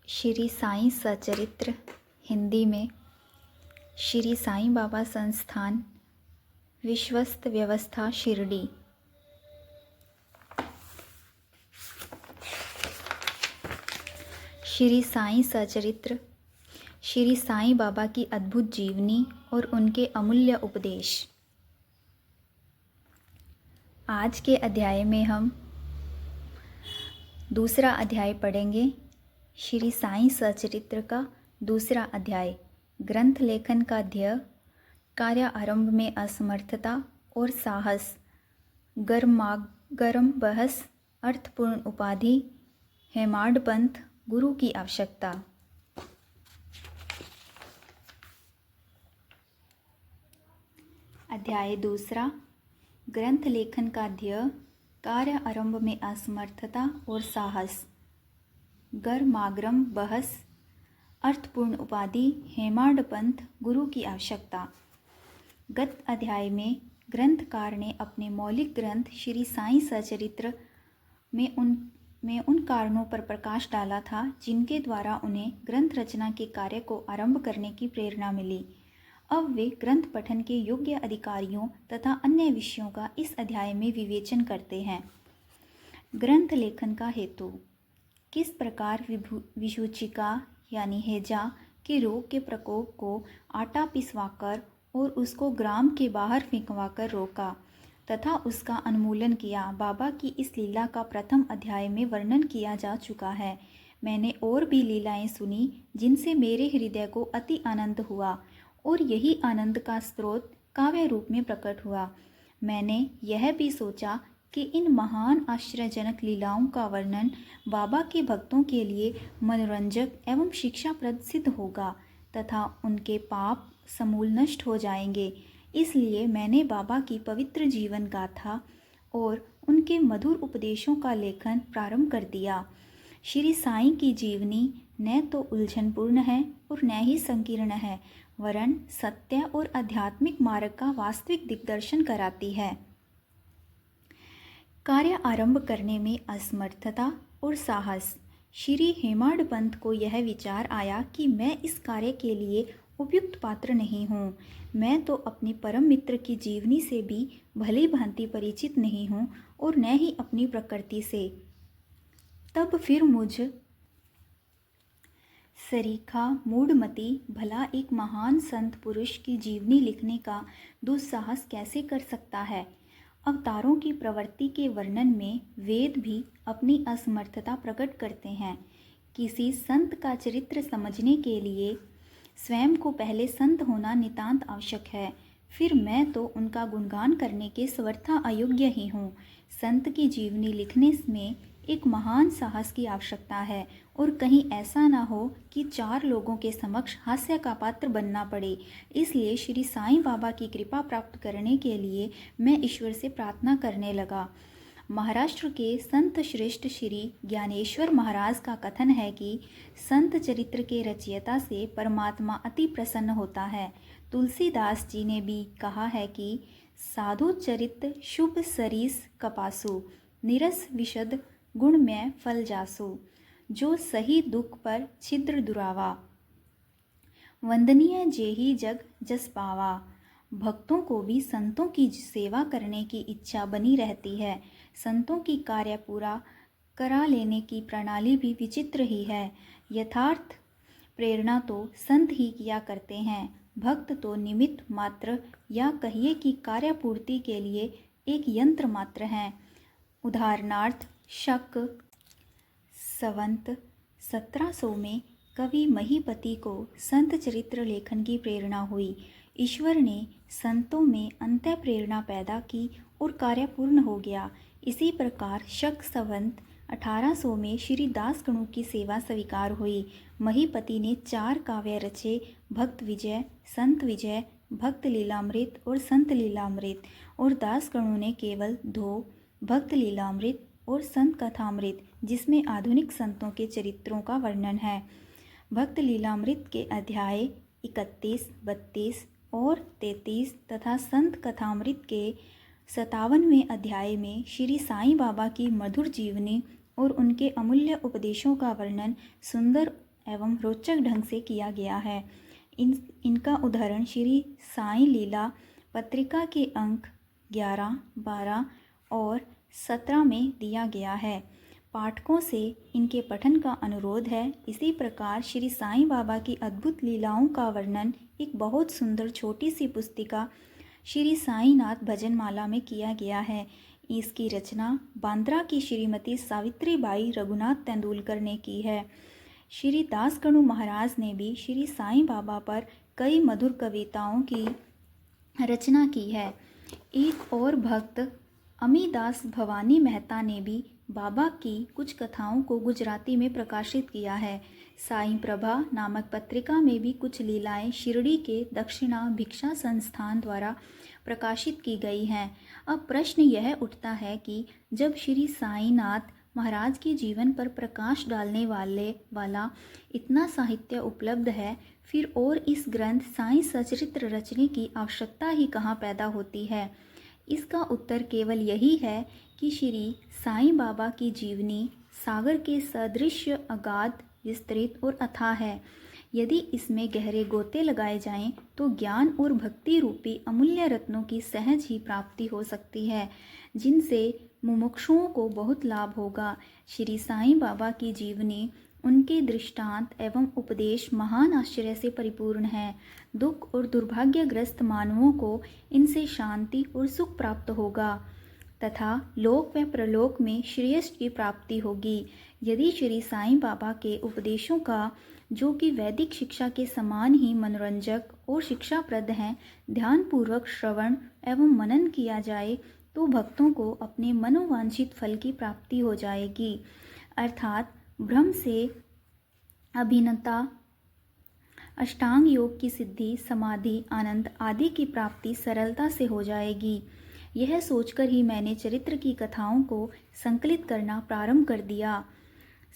श्री साईं सचरित्र हिंदी में श्री साईं बाबा संस्थान विश्वस्त व्यवस्था शिरडी। श्री साईं सचरित्र श्री साईं बाबा की अद्भुत जीवनी और उनके अमूल्य उपदेश। आज के अध्याय में हम दूसरा अध्याय पढ़ेंगे। श्री साईं सचरित्र का दूसरा अध्याय, ग्रंथ लेखन का ध्येय, कार्य आरंभ में असमर्थता और साहस, गर्मागर्म बहस, अर्थपूर्ण उपाधि, हेमाड पंथ, गुरु की आवश्यकता। अध्याय दूसरा, ग्रंथ लेखन का ध्येय, कार्य आरंभ में असमर्थता और साहस, गर्मागर्म बहस, अर्थपूर्ण उपाधि, हेमाड पंथ, गुरु की आवश्यकता। गत अध्याय में ग्रंथकार ने अपने मौलिक ग्रंथ श्री साईं सचरित्र में उन कारणों पर प्रकाश डाला था जिनके द्वारा उन्हें ग्रंथ रचना के कार्य को आरंभ करने की प्रेरणा मिली। अब वे ग्रंथ पठन के योग्य अधिकारियों तथा अन्य विषयों का इस अध्याय में विवेचन करते हैं। ग्रंथ लेखन का हेतु, किस प्रकार विषूचिका यानी हैजा के रोग के प्रकोप को आटा पिसवाकर और उसको ग्राम के बाहर फेंकवाकर रोका तथा उसका उन्मूलन किया। बाबा की इस लीला का प्रथम अध्याय में वर्णन किया जा चुका है। मैंने और भी लीलाएं सुनी जिनसे मेरे हृदय को अति आनंद हुआ और यही आनंद का स्रोत काव्य रूप में प्रकट हुआ। मैंने यह भी सोचा कि इन महान आश्चर्यजनक लीलाओं का वर्णन बाबा के भक्तों के लिए मनोरंजक एवं शिक्षाप्रद सिद्ध होगा तथा उनके पाप समूल नष्ट हो जाएंगे। इसलिए मैंने बाबा की पवित्र जीवन गाथा और उनके मधुर उपदेशों का लेखन प्रारंभ कर दिया। श्री साईं की जीवनी न तो उलझनपूर्ण है और न ही संकीर्ण है, वरन सत्य और आध्यात्मिक मार्ग का वास्तविक दिग्दर्शन कराती है। कार्य आरंभ करने में असमर्थता और साहस। श्री हेमाड पंथ को यह विचार आया कि मैं इस कार्य के लिए उपयुक्त पात्र नहीं हूँ। मैं तो अपने परम मित्र की जीवनी से भी भली भांति परिचित नहीं हूँ और न ही अपनी प्रकृति से। तब फिर मुझ सरीखा मूढ़मती भला एक महान संत पुरुष की जीवनी लिखने का दुस्साहस कैसे कर सकता है। अवतारों की प्रवृत्ति के वर्णन में वेद भी अपनी असमर्थता प्रकट करते हैं। किसी संत का चरित्र समझने के लिए स्वयं को पहले संत होना नितांत आवश्यक है। फिर मैं तो उनका गुणगान करने के सर्वथा अयोग्य ही हूँ। संत की जीवनी लिखने में एक महान साहस की आवश्यकता है और कहीं ऐसा ना हो कि चार लोगों के समक्ष हास्य का पात्र बनना पड़े। इसलिए श्री साईं बाबा की कृपा प्राप्त करने के लिए मैं ईश्वर से प्रार्थना करने लगा। महाराष्ट्र के संत श्रेष्ठ श्री ज्ञानेश्वर महाराज का कथन है कि संत चरित्र के रचयिता से परमात्मा अति प्रसन्न होता है। तुलसीदास जी ने भी कहा है कि साधु चरित शुभ सरीस कपासु, निरस विशद गुण में फल जासु, जो सही दुख पर छिद्र दुरावा, वंदनीय जेहि जग जस पावा। भक्तों को भी संतों की सेवा करने की इच्छा बनी रहती है। संतों की कार्य पूरा करा लेने की प्रणाली भी विचित्र ही है। यथार्थ प्रेरणा तो संत ही किया करते हैं, भक्त तो निमित्त मात्र या कहिए कि कार्य पूर्ति के लिए एक यंत्र मात्र हैं। उदाहरणार्थ शक संवत 1700 में कवि महीपति को संत चरित्र लेखन की प्रेरणा हुई। ईश्वर ने संतों में अंत प्रेरणा पैदा की और कार्य पूर्ण हो गया। इसी प्रकार शक संवत 1800 में श्री दास गणु की सेवा स्वीकार हुई। महीपति ने 4 काव्य रचे, भक्त विजय, संत विजय, भक्त लीलामृत और संत लीलामृत, और दास गणु ने केवल 2, भक्त लीलामृत और संत कथामृत, जिसमें आधुनिक संतों के चरित्रों का वर्णन है। भक्त लीलामृत के अध्याय 31, 32 और 33 तथा संत कथामृत के 57वें अध्याय में श्री साईं बाबा की मधुर जीवनी और उनके अमूल्य उपदेशों का वर्णन सुंदर एवं रोचक ढंग से किया गया है। इनका उदाहरण श्री साईं लीला पत्रिका के अंक 11, 12 और 17 में दिया गया है। पाठकों से इनके पठन का अनुरोध है। इसी प्रकार श्री साईं बाबा की अद्भुत लीलाओं का वर्णन एक बहुत सुंदर छोटी सी पुस्तिका श्री साईनाथ भजनमाला में किया गया है। इसकी रचना बांद्रा की श्रीमती सावित्रीबाई रघुनाथ तेंदुलकर ने की है। श्री दासकणु महाराज ने भी श्री साईं बाबा पर कई मधुर कविताओं की रचना की है। एक और भक्त अमीदास भवानी मेहता ने भी बाबा की कुछ कथाओं को गुजराती में प्रकाशित किया है। साईं प्रभा नामक पत्रिका में भी कुछ लीलाएं शिरडी के दक्षिणा भिक्षा संस्थान द्वारा प्रकाशित की गई हैं। अब प्रश्न यह उठता है कि जब श्री साईनाथ महाराज के जीवन पर प्रकाश डालने वाला इतना साहित्य उपलब्ध है, फिर और इस ग्रंथ साईं सचरित्र रचने की आवश्यकता ही कहाँ पैदा होती है। इसका उत्तर केवल यही है कि श्री साईं बाबा की जीवनी सागर के सदृश अगाध, विस्तृत और अथाह है। यदि इसमें गहरे गोते लगाए जाएं तो ज्ञान और भक्ति रूपी अमूल्य रत्नों की सहज ही प्राप्ति हो सकती है, जिनसे मुमुक्षुओं को बहुत लाभ होगा। श्री साईं बाबा की जीवनी, उनके दृष्टांत एवं उपदेश महान आश्चर्य से परिपूर्ण है। दुख और दुर्भाग्यग्रस्त मानवों को इनसे शांति और सुख प्राप्त होगा तथा लोक व प्रलोक में श्रेयस की प्राप्ति होगी। यदि श्री साईं बाबा के उपदेशों का, जो कि वैदिक शिक्षा के समान ही मनोरंजक और शिक्षाप्रद हैं, ध्यानपूर्वक श्रवण एवं मनन किया जाए तो भक्तों को अपने मनोवांछित फल की प्राप्ति हो जाएगी, अर्थात ब्रह्म से अभिन्नता, अष्टांग योग की सिद्धि, समाधि, आनंद आदि की प्राप्ति सरलता से हो जाएगी। यह सोचकर ही मैंने चरित्र की कथाओं को संकलित करना प्रारंभ कर दिया।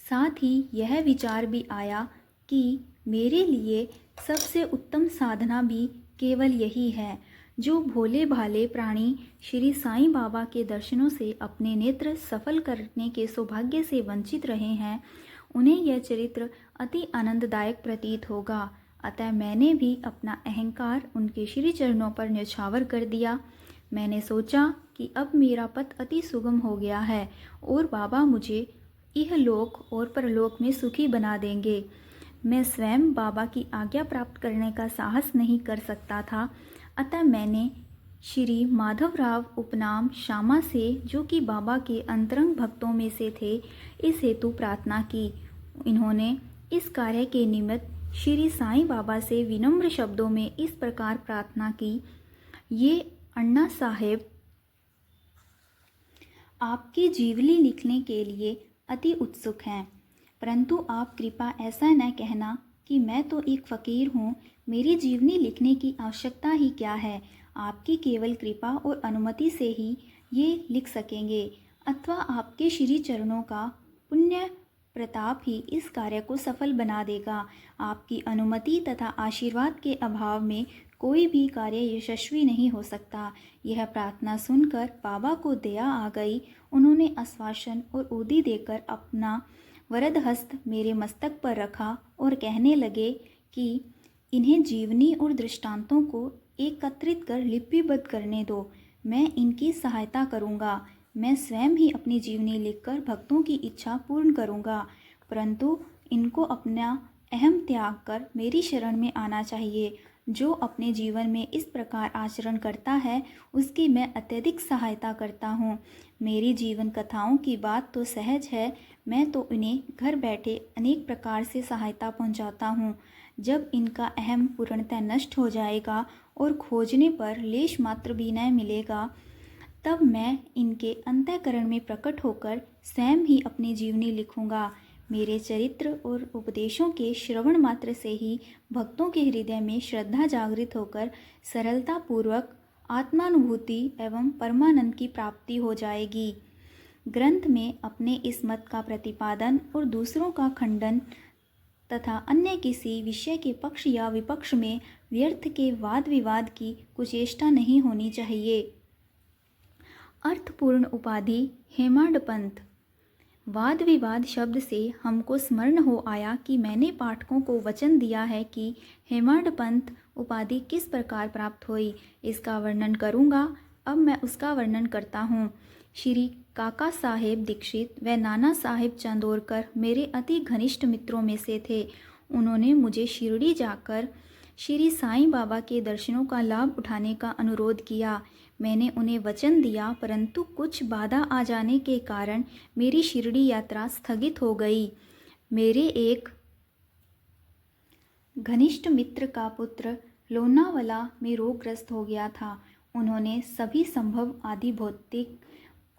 साथ ही यह विचार भी आया कि मेरे लिए सबसे उत्तम साधना भी केवल यही है। जो भोले भाले प्राणी श्री साईं बाबा के दर्शनों से अपने नेत्र सफल करने के सौभाग्य से वंचित रहे हैं, उन्हें यह चरित्र अति आनंददायक प्रतीत होगा। अतः मैंने भी अपना अहंकार उनके श्री चरणों पर न्यौछावर कर दिया। मैंने सोचा कि अब मेरा पथ अति सुगम हो गया है और बाबा मुझे इहलोक और परलोक में सुखी बना देंगे। मैं स्वयं बाबा की आज्ञा प्राप्त करने का साहस नहीं कर सकता था, अतः मैंने श्री माधवराव उपनाम श्यामा से, जो कि बाबा के अंतरंग भक्तों में से थे, इस हेतु प्रार्थना की। इन्होंने इस कार्य के निमित्त श्री साईं बाबा से विनम्र शब्दों में इस प्रकार प्रार्थना की, ये अन्ना साहेब आपकी जीवनी लिखने के लिए अति उत्सुक हैं, परंतु आप कृपा ऐसा न कहना कि मैं तो एक फ़कीर हूँ, मेरी जीवनी लिखने की आवश्यकता ही क्या है। आपकी केवल कृपा और अनुमति से ही ये लिख सकेंगे, अथवा आपके श्री चरणों का पुण्य प्रताप ही इस कार्य को सफल बना देगा। आपकी अनुमति तथा आशीर्वाद के अभाव में कोई भी कार्य यशस्वी नहीं हो सकता। यह प्रार्थना सुनकर बाबा को दया आ गई। उन्होंने आश्वासन और उदी देकर अपना वरद हस्त मेरे मस्तक पर रखा और कहने लगे कि इन्हें जीवनी और दृष्टांतों को एकत्रित कर लिपिबद्ध करने दो। मैं इनकी सहायता करूँगा। मैं स्वयं ही अपनी जीवनी लिखकर भक्तों की इच्छा पूर्ण करूँगा, परंतु इनको अपना अहम त्याग कर मेरी शरण में आना चाहिए। जो अपने जीवन में इस प्रकार आचरण करता है, उसकी मैं अत्यधिक सहायता करता हूँ। मेरी जीवन कथाओं की बात तो सहज है, मैं तो इन्हें घर बैठे अनेक प्रकार से सहायता पहुँचाता हूँ। जब इनका अहम पूर्णतः नष्ट हो जाएगा और खोजने पर लेश मात्र भी न मिलेगा, तब मैं इनके अंतःकरण में प्रकट होकर स्वयं ही अपनी जीवनी लिखूँगा। मेरे चरित्र और उपदेशों के श्रवण मात्र से ही भक्तों के हृदय में श्रद्धा जागृत होकर सरलतापूर्वक आत्मानुभूति एवं परमानंद की प्राप्ति हो जाएगी। ग्रंथ में अपने इस मत का प्रतिपादन और दूसरों का खंडन तथा अन्य किसी विषय के पक्ष या विपक्ष में व्यर्थ के वाद विवाद की कुचेष्टा नहीं होनी चाहिए। अर्थपूर्ण उपाधि हेमाडपंथ। वाद विवाद शब्द से हमको स्मरण हो आया कि मैंने पाठकों को वचन दिया है कि हेमाड पंथ उपाधि किस प्रकार प्राप्त हुई, इसका वर्णन करूँगा। अब मैं उसका वर्णन करता हूँ। श्री काका साहेब दीक्षित व नाना साहेब चंदोरकर मेरे अति घनिष्ठ मित्रों में से थे। उन्होंने मुझे शिरडी जाकर श्री साईं बाबा के दर्शनों का लाभ उठाने का अनुरोध किया। मैंने उन्हें वचन दिया, परंतु कुछ बाधा आ जाने के कारण मेरी शिरडी यात्रा स्थगित हो गई। मेरे एक घनिष्ठ मित्र का पुत्र लोनावला में रोगग्रस्त हो गया था। उन्होंने सभी संभव आदि भौतिक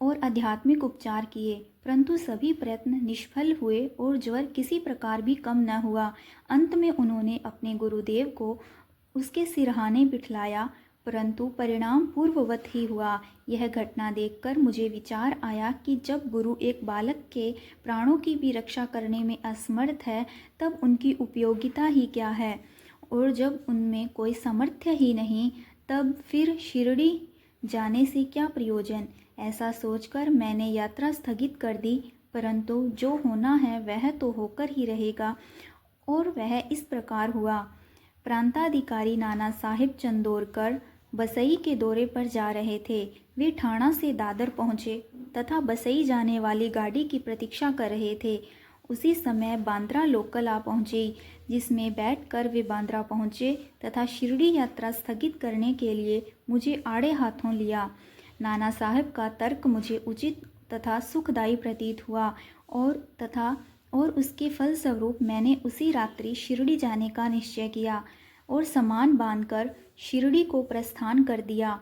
और आध्यात्मिक उपचार किए, परंतु सभी प्रयत्न निष्फल हुए और ज्वर किसी प्रकार भी कम न हुआ। अंत में उन्होंने अपने गुरुदेव को उसके सिरहाने बिठलाया, परंतु परिणाम पूर्ववत ही हुआ। यह घटना देखकर मुझे विचार आया कि जब गुरु एक बालक के प्राणों की भी रक्षा करने में असमर्थ है, तब उनकी उपयोगिता ही क्या है, और जब उनमें कोई सामर्थ्य ही नहीं, तब फिर शिरडी जाने से क्या प्रयोजन। ऐसा सोचकर मैंने यात्रा स्थगित कर दी, परंतु जो होना है वह तो होकर ही रहेगा, और वह इस प्रकार हुआ। प्रांताधिकारी नाना साहिब चंदोरकर बसई के दौरे पर जा रहे थे। वे ठाणा से दादर पहुँचे तथा बसई जाने वाली गाड़ी की प्रतीक्षा कर रहे थे। उसी समय बांद्रा लोकल आ पहुँची, जिसमें बैठकर वे बांद्रा पहुँचे तथा शिरडी यात्रा स्थगित करने के लिए मुझे आड़े हाथों लिया। नाना साहब का तर्क मुझे उचित तथा सुखदायी प्रतीत हुआ, और उसके फलस्वरूप मैंने उसी रात्रि शिरडी जाने का निश्चय किया और सामान बांधकर शिरडी को प्रस्थान कर दिया।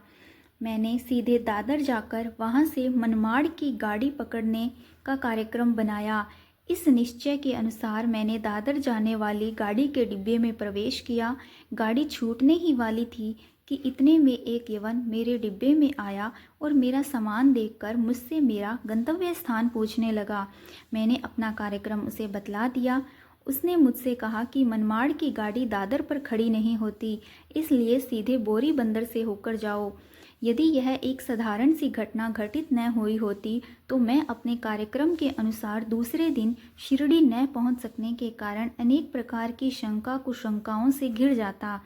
मैंने सीधे दादर जाकर वहां से मनमाड़ की गाड़ी पकड़ने का कार्यक्रम बनाया। इस निश्चय के अनुसार मैंने दादर जाने वाली गाड़ी के डिब्बे में प्रवेश किया। गाड़ी छूटने ही वाली थी कि इतने में एक यवन मेरे डिब्बे में आया और मेरा सामान देखकर मुझसे मेरा गंतव्य स्थान पूछने लगा। मैंने अपना कार्यक्रम उसे बतला दिया। उसने मुझसे कहा कि मनमाड़ की गाड़ी दादर पर खड़ी नहीं होती, इसलिए सीधे बोरी बंदर से होकर जाओ। यदि यह एक साधारण सी घटना घटित न हुई होती तो मैं अपने कार्यक्रम के अनुसार दूसरे दिन शिरडी न पहुंच सकने के कारण अनेक प्रकार की शंका कुशंकाओं से घिर जाता,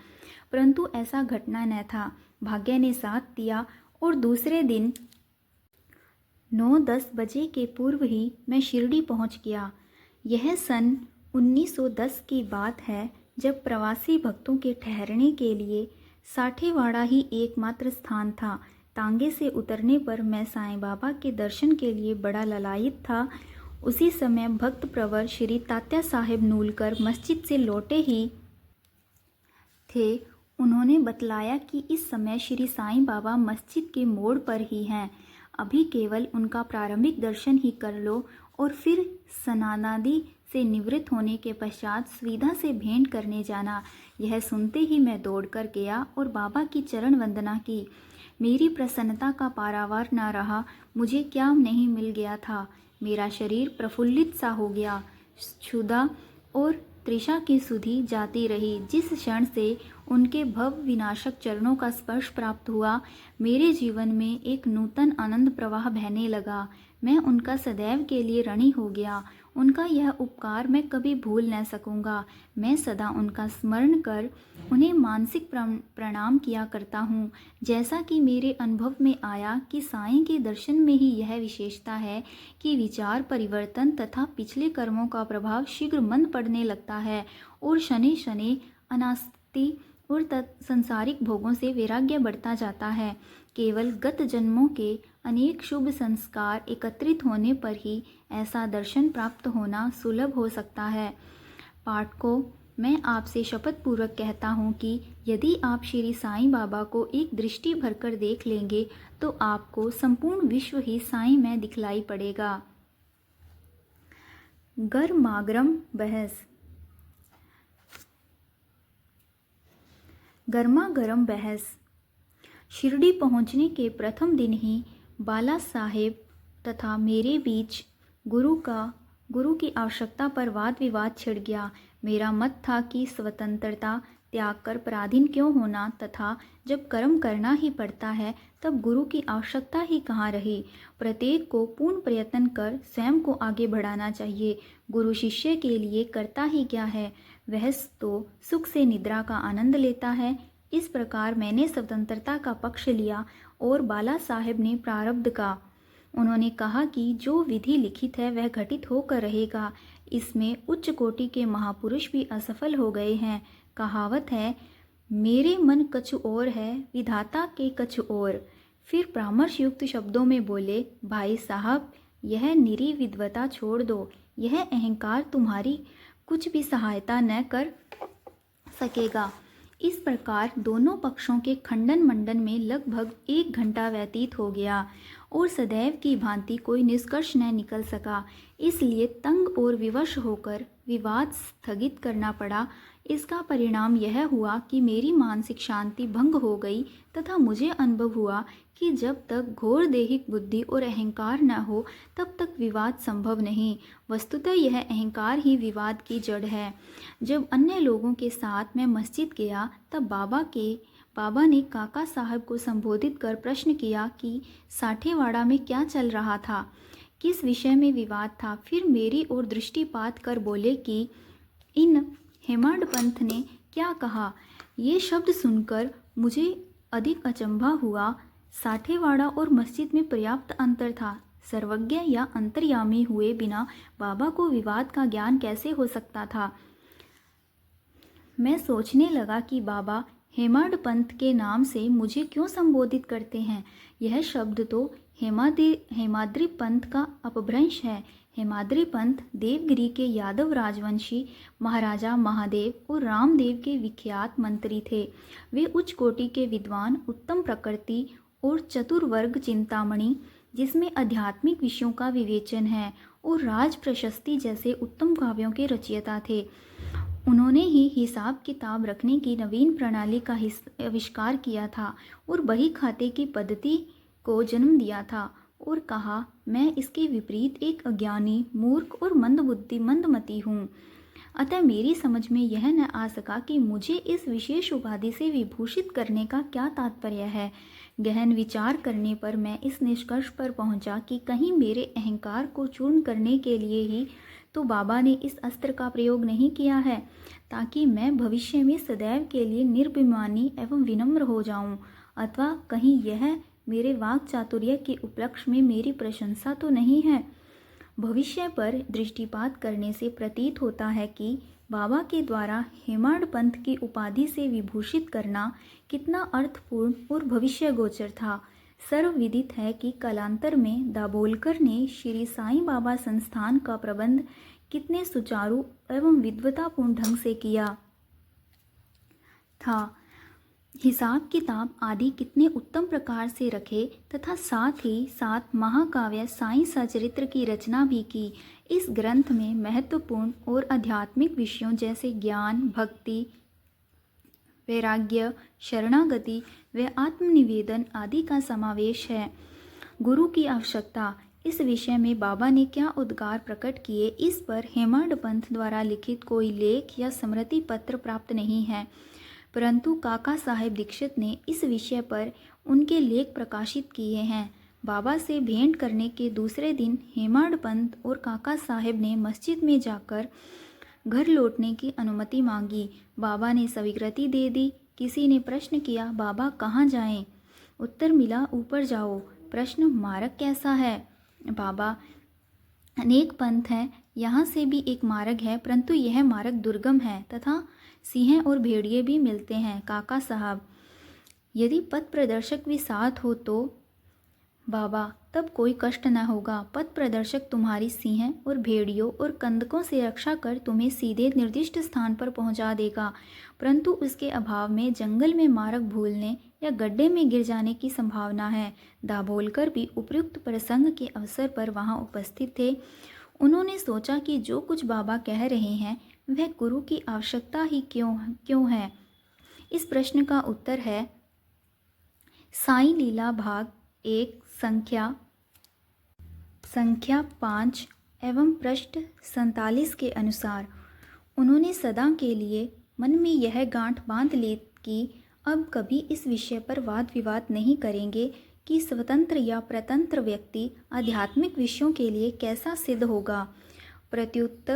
परंतु ऐसा घटना न था। भाग्य ने साथ दिया और दूसरे दिन 9-10 बजे के पूर्व ही मैं शिरडी पहुंच गया। यह सन 1910 की बात है, जब प्रवासी भक्तों के ठहरने के लिए साठेवाड़ा ही एकमात्र स्थान था। तांगे से उतरने पर मैं साईं बाबा के दर्शन के लिए बड़ा ललायित था। उसी समय भक्त प्रवर श्री तात्या साहेब नूलकर मस्जिद से लौटे ही थे। उन्होंने बतलाया कि इस समय श्री साईं बाबा मस्जिद के मोड़ पर ही हैं। अभी केवल उनका प्रारंभिक दर्शन ही कर लो और फिर स्नानादि से निवृत्त होने के पश्चात सुविधा से भेंट करने जाना। यह सुनते ही मैं दौड़कर गया और बाबा की चरण वंदना की। मेरी प्रसन्नता का पारावार न रहा। मुझे क्या नहीं मिल गया था। मेरा शरीर प्रफुल्लित सा हो गया। क्षुधा और तृषा की सुधि जाती रही। जिस क्षण से उनके भव विनाशक चरणों का स्पर्श प्राप्त हुआ, मेरे जीवन में एक नूतन आनंद प्रवाह बहने लगा। मैं उनका सदैव के लिए ऋणी हो गया। उनका यह उपकार मैं कभी भूल न सकूंगा। मैं सदा उनका स्मरण कर उन्हें मानसिक प्रणाम किया करता हूँ। जैसा कि मेरे अनुभव में आया कि साईं के दर्शन में ही यह विशेषता है कि विचार परिवर्तन तथा पिछले कर्मों का प्रभाव शीघ्र मंद पड़ने लगता है और शनि शनि अनासक्ति और संसारिक भोगों से वैराग्य बढ़ता जाता है। केवल गत जन्मों के अनेक शुभ संस्कार एकत्रित होने पर ही ऐसा दर्शन प्राप्त होना सुलभ हो सकता है। पाठकों, मैं आपसे शपथ पूर्वक कहता हूँ कि यदि आप श्री साईं बाबा को एक दृष्टि भरकर देख लेंगे तो आपको संपूर्ण विश्व ही साईं में दिखलाई पड़ेगा। गर्मागर्म बहस। गर्मागर्म बहस। शिरडी पहुंचने के प्रथम दिन ही बाला साहेब तथा मेरे बीच गुरु की आवश्यकता पर वाद विवाद छिड़ गया। मेरा मत था कि स्वतंत्रता त्याग कर पराधीन क्यों होना, तथा जब कर्म करना ही पड़ता है तब गुरु की आवश्यकता ही कहाँ रही। प्रत्येक को पूर्ण प्रयत्न कर स्वयं को आगे बढ़ाना चाहिए। गुरु शिष्य के लिए करता ही क्या है, वह तो सुख से निद्रा का आनंद लेता है। इस प्रकार मैंने स्वतंत्रता का पक्ष लिया और बाला साहेब ने प्रारब्ध का। उन्होंने कहा कि जो विधि लिखित है वह घटित होकर रहेगा। इसमें उच्च कोटि के महापुरुष भी असफल हो गए हैं। कहावत है, मेरे मन कछु और है, विधाता के कछु और। फिर परामर्श युक्त शब्दों में बोले, भाई साहब, यह निरी विद्वता छोड़ दो। यह अहंकार तुम्हारी कुछ भी सहायता न कर सकेगा। इस प्रकार दोनों पक्षों के खंडन मंडन में लगभग 1 घंटा व्यतीत हो गया और सदैव की भांति कोई निष्कर्ष न निकल सका। इसलिए तंग और विवश होकर विवाद स्थगित करना पड़ा। इसका परिणाम यह हुआ कि मेरी मानसिक शांति भंग हो गई तथा मुझे अनुभव हुआ कि जब तक घोर दैहिक बुद्धि और अहंकार न हो तब तक विवाद संभव नहीं। वस्तुतः यह अहंकार ही विवाद की जड़ है। जब अन्य लोगों के साथ मैं मस्जिद गया तब बाबा ने काका साहब को संबोधित कर प्रश्न किया कि साठेवाड़ा में क्या चल रहा था, किस विषय में विवाद था। फिर मेरी ओर दृष्टिपात कर बोले कि इन हेमाड पंथ ने क्या कहा। ये शब्द सुनकर मुझे अधिक अचंभा हुआ। साठेवाड़ा और मस्जिद में पर्याप्त अंतर था। सर्वज्ञ या अंतर्यामी हुए बिना बाबा को विवाद का ज्ञान कैसे हो सकता था। मैं सोचने लगा कि बाबा हेमाड पंथ के नाम से मुझे क्यों संबोधित करते हैं। यह शब्द तो हेमाद्री पंथ का अपभ्रंश है। हेमाद्री पंथ देवगिरी के यादव राजवंशी महाराजा महादेव और रामदेव के विख्यात मंत्री थे। वे उच्च कोटि के विद्वान, उत्तम प्रकृति और चतुर्वर्ग चिंतामणि, जिसमें आध्यात्मिक विषयों का विवेचन है, और राज प्रशस्ति जैसे उत्तम काव्यों के रचयिता थे। उन्होंने ही हिसाब किताब रखने की नवीन प्रणाली का आविष्कार किया था और बही खाते की पद्धति को जन्म दिया था और कहा, मैं इसके विपरीत एक अज्ञानी, मूर्ख और मंदमती हूँ। अतः मेरी समझ में यह न आ सका कि मुझे इस विशेष उपाधि से विभूषित करने का क्या तात्पर्य है। गहन विचार करने पर मैं इस निष्कर्ष पर पहुंचा कि कहीं मेरे अहंकार को चूर्ण करने के लिए ही तो बाबा ने इस अस्त्र का प्रयोग नहीं किया है, ताकि मैं भविष्य में सदैव के लिए निर्भिमानी एवं विनम्र हो जाऊं। अथवा कहीं यह मेरे वाक चातुर्य के उपलक्ष्य में मेरी प्रशंसा तो नहीं है। भविष्य पर दृष्टिपात करने से प्रतीत होता है कि बाबा के द्वारा हेमाड पंथ की उपाधि से विभूषित करना कितना अर्थपूर्ण और भविष्य गोचर था। सर्वविदित है कि कालांतर में दाभोलकर ने श्री साईं बाबा संस्थान का प्रबंध कितने सुचारू एवं विद्वतापूर्ण ढंग से किया था। हिसाब किताब आदि कितने उत्तम प्रकार से रखे तथा साथ ही साथ महाकाव्य साईं सचरित्र की रचना भी की। इस ग्रंथ में महत्वपूर्ण और आध्यात्मिक विषयों जैसे ज्ञान, भक्ति, वैराग्य, शरणागति व आत्मनिवेदन आदि का समावेश है। गुरु की आवश्यकता, इस विषय में बाबा ने क्या उद्गार प्रकट किए, इस पर हेमाड पंथ द्वारा लिखित कोई लेख या स्मृति पत्र प्राप्त नहीं है, परंतु काका साहेब दीक्षित ने इस विषय पर उनके लेख प्रकाशित किए हैं। बाबा से भेंट करने के दूसरे दिन हेमाड पंथ और काका साहेब ने मस्जिद में जाकर घर लौटने की अनुमति मांगी। बाबा ने स्वीकृति दे दी। किसी ने प्रश्न किया, बाबा कहाँ जाएं? उत्तर मिला, ऊपर जाओ। प्रश्न, मार्ग कैसा है? बाबा, अनेक पंथ हैं, यहाँ से भी एक मार्ग है, परंतु यह मार्ग दुर्गम है तथा सिंह और भेड़िए भी मिलते हैं। काका साहब, यदि पथ प्रदर्शक भी साथ हो तो? बाबा, तब कोई कष्ट न होगा। पथ प्रदर्शक तुम्हारी सिंह और भेड़ियों और कंदकों से रक्षा कर तुम्हें सीधे निर्दिष्ट स्थान पर पहुंचा देगा, परंतु उसके अभाव में जंगल में मार्ग भूलने या गड्ढे में गिर जाने की संभावना है। दाभोलकर भी उपयुक्त प्रसंग के अवसर पर वहां उपस्थित थे। उन्होंने सोचा कि जो कुछ बाबा कह रहे हैं वह गुरु की आवश्यकता ही क्यों है। इस प्रश्न का उत्तर है साईं लीला भाग 1 संख्या 5 एवं पृष्ठ 47 के अनुसार। उन्होंने सदा के लिए मन में यह गांठ बांध ले कि अब कभी इस विषय पर वाद विवाद नहीं करेंगे कि स्वतंत्र या परतंत्र व्यक्ति आध्यात्मिक विषयों के लिए कैसा सिद्ध होगा। प्रत्युत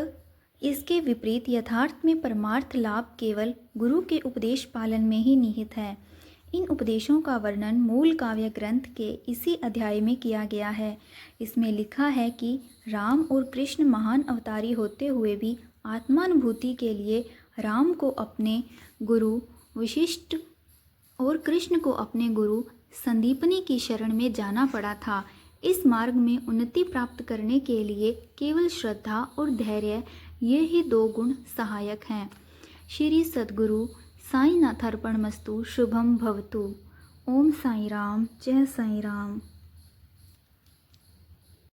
इसके विपरीत यथार्थ में परमार्थ लाभ केवल गुरु के उपदेश पालन में ही निहित है। इन उपदेशों का वर्णन मूल काव्य ग्रंथ के इसी अध्याय में किया गया है। इसमें लिखा है कि राम और कृष्ण महान अवतारी होते हुए भी आत्मानुभूति के लिए राम को अपने गुरु वशिष्ठ और कृष्ण को अपने गुरु संदीपनी की शरण में जाना पड़ा था। इस मार्ग में उन्नति प्राप्त करने के लिए केवल श्रद्धा और धैर्य ये ही 2 गुण सहायक हैं। श्री सद्गुरु साईनाथार्पणमस्तु। शुभम भवतु। ओम साई राम। जय साई राम।